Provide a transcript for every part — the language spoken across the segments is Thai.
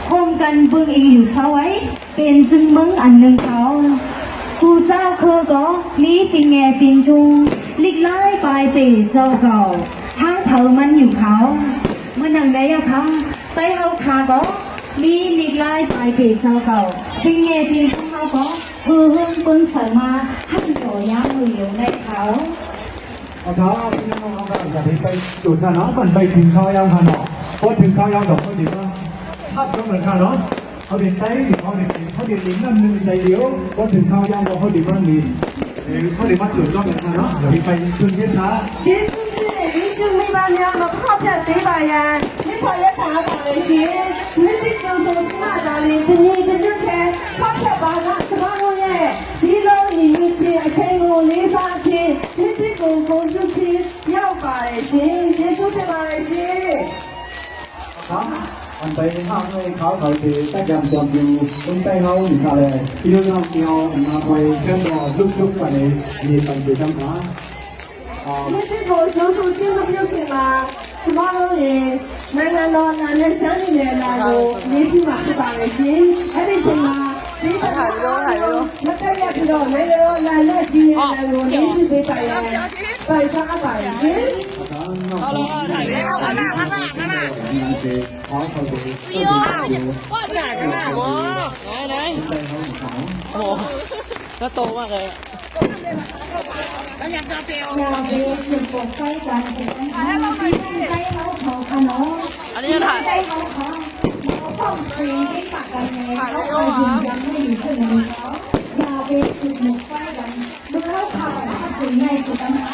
โฮมกันเบิ่งอีอยู่เช้าไว้เป็นจึงเมืองอันหนึ่งเขาผู้เจ้าคือก็มีปิงแงปิงชุงลิกไล่ปลายปีเจ้าเก่าทางเถามันอยู่เขาเมื่อนังได้อะคะไปเอาขาก็มีลิกไล่ปลายปีเจ้าเก่าปิงแงปิงชุงเขาก็คือเฮืองปึ้งใส่มาให้ต่อย่างมือเหลียวในเขาเอาเท้าพี่น้องกันจะไปจุดกันเนาะมันไปถึงเขายังค่ะเนาะพอถึงเขายังดอกเขาดีว่าภาพก็เหมือนกันเนาะเขาเด็กไต้เขาเด็กลิ้นนั่นนึงใจเดียวพอถึงเขายังเขาดีว่าลิ้นเขาดีว่าจุดก็เหมือนกันเนาะเดี๋ยวไปจุดเย็นช้า其实你是没把两个靠片对吧呀？你可也打打的心，你的就是哪打的？你的就是靠片把那什么东西，几楼你去，开我里上去，你的公共出去要把的心，结束的把的心。ครับอันไปห้างให้เขาถือตั้งยำจอมอยู่ตรงใต้เขาอยู่ทะเลที่น้องเที่ยวมาไปเชื่อมต่อลุกๆกันเลยมีปัญหาจังหวะ你这个就是这个就是嘛，什么东西？那个老男的乡里面那个，你去嘛是把的心，还得行嘛。你看那大家知道那个男的今年那个你是得白呀，白啥白心？好了，ถ่ายแล้วข้างหน้าขอเขาดูพี่โอ้ว่าหนากันหนาโว้ไหนโอ้ก็โตมากเลยแล้วอยากจะเปรี้ยวอย่าเบียดจุดปกไฟกันให้เราไปให้เขาเขาขนมอันนี้จะถ่ายให้เขาเขาต้องคุยให้ปากกันไงเขาเอายืนยันไม่อยู่ที่ไหนเขาอย่าเบียดจุดหมกไฟกันดูแล้วข่าวถ้าถึงในสุดนะ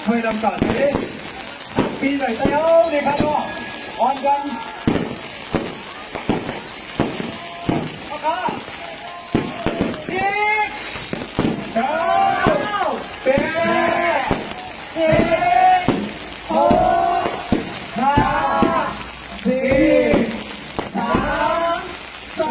เคยลำบากเลยปีไหนเต้าเนี่ยครับก็อ่อนกันโอเค10 9 8 7 6 5 4 3 2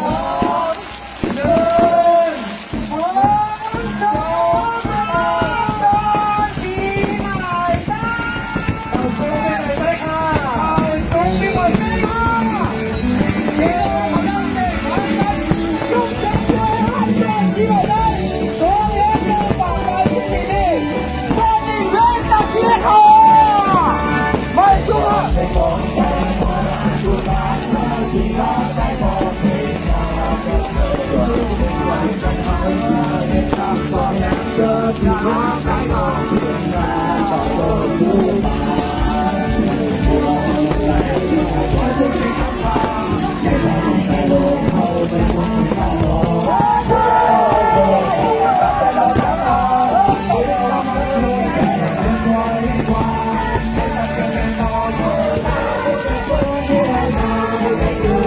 1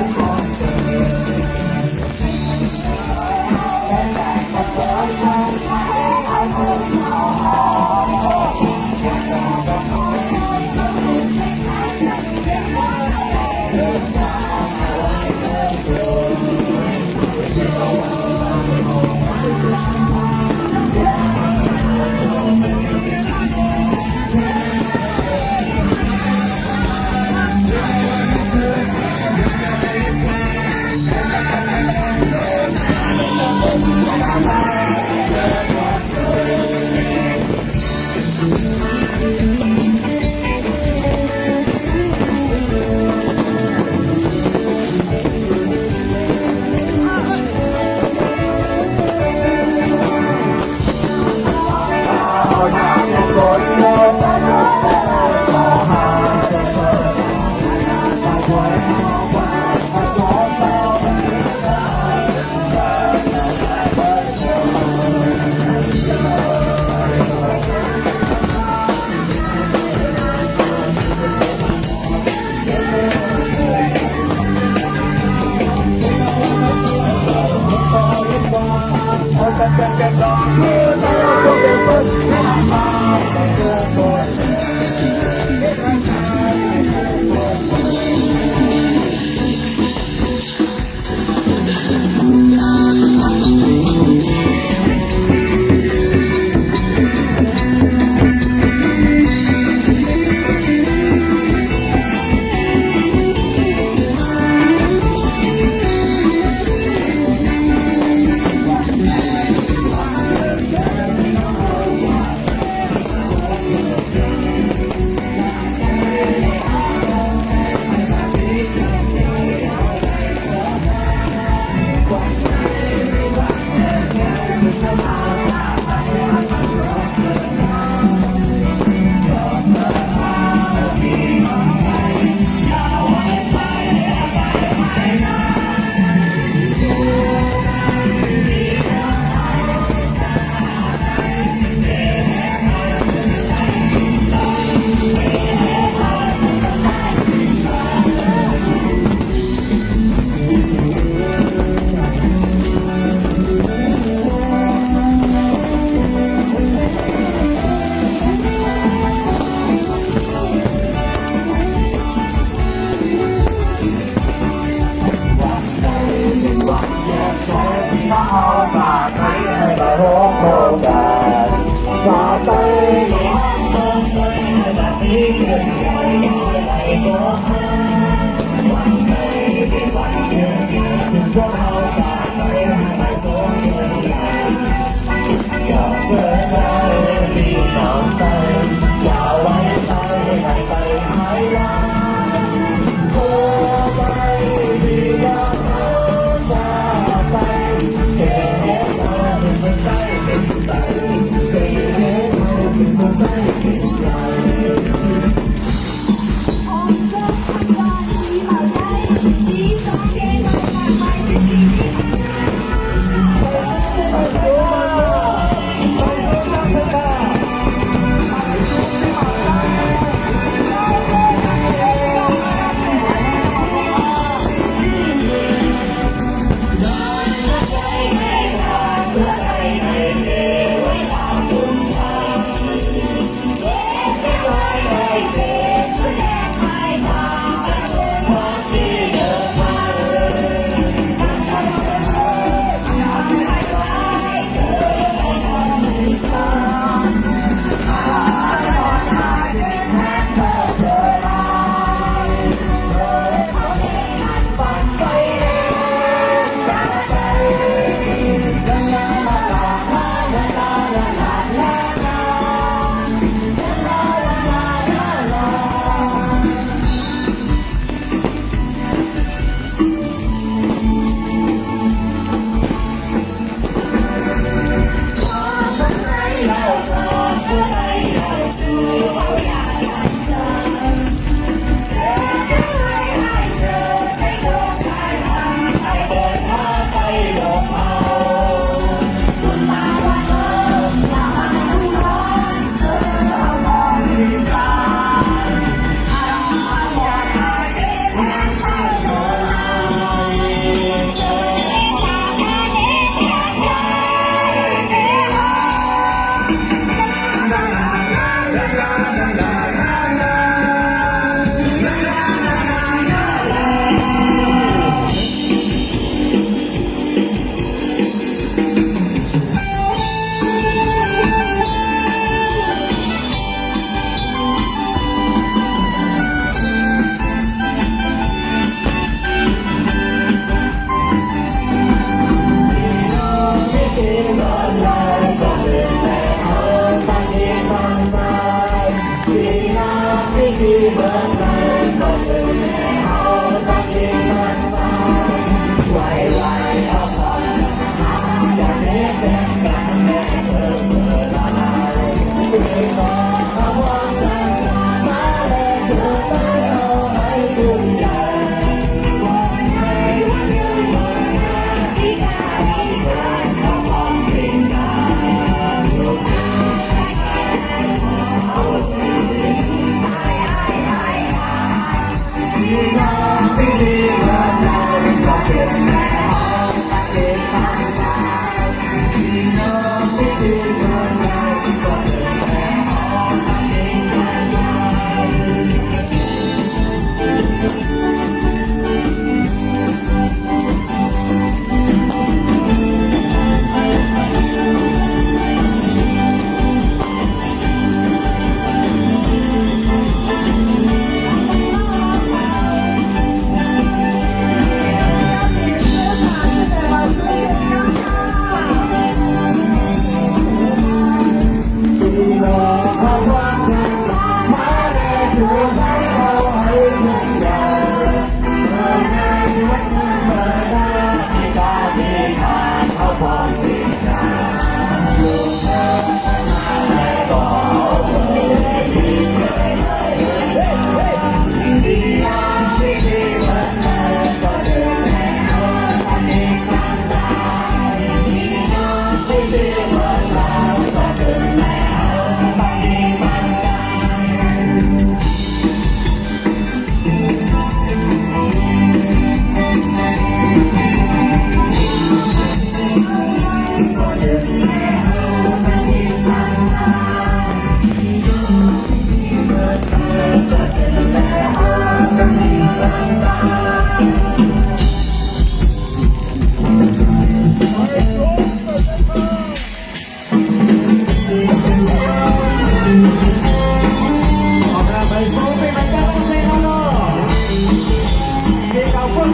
ดีสองเพลงมากมายเป็นสิ่งที่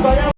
Ahora,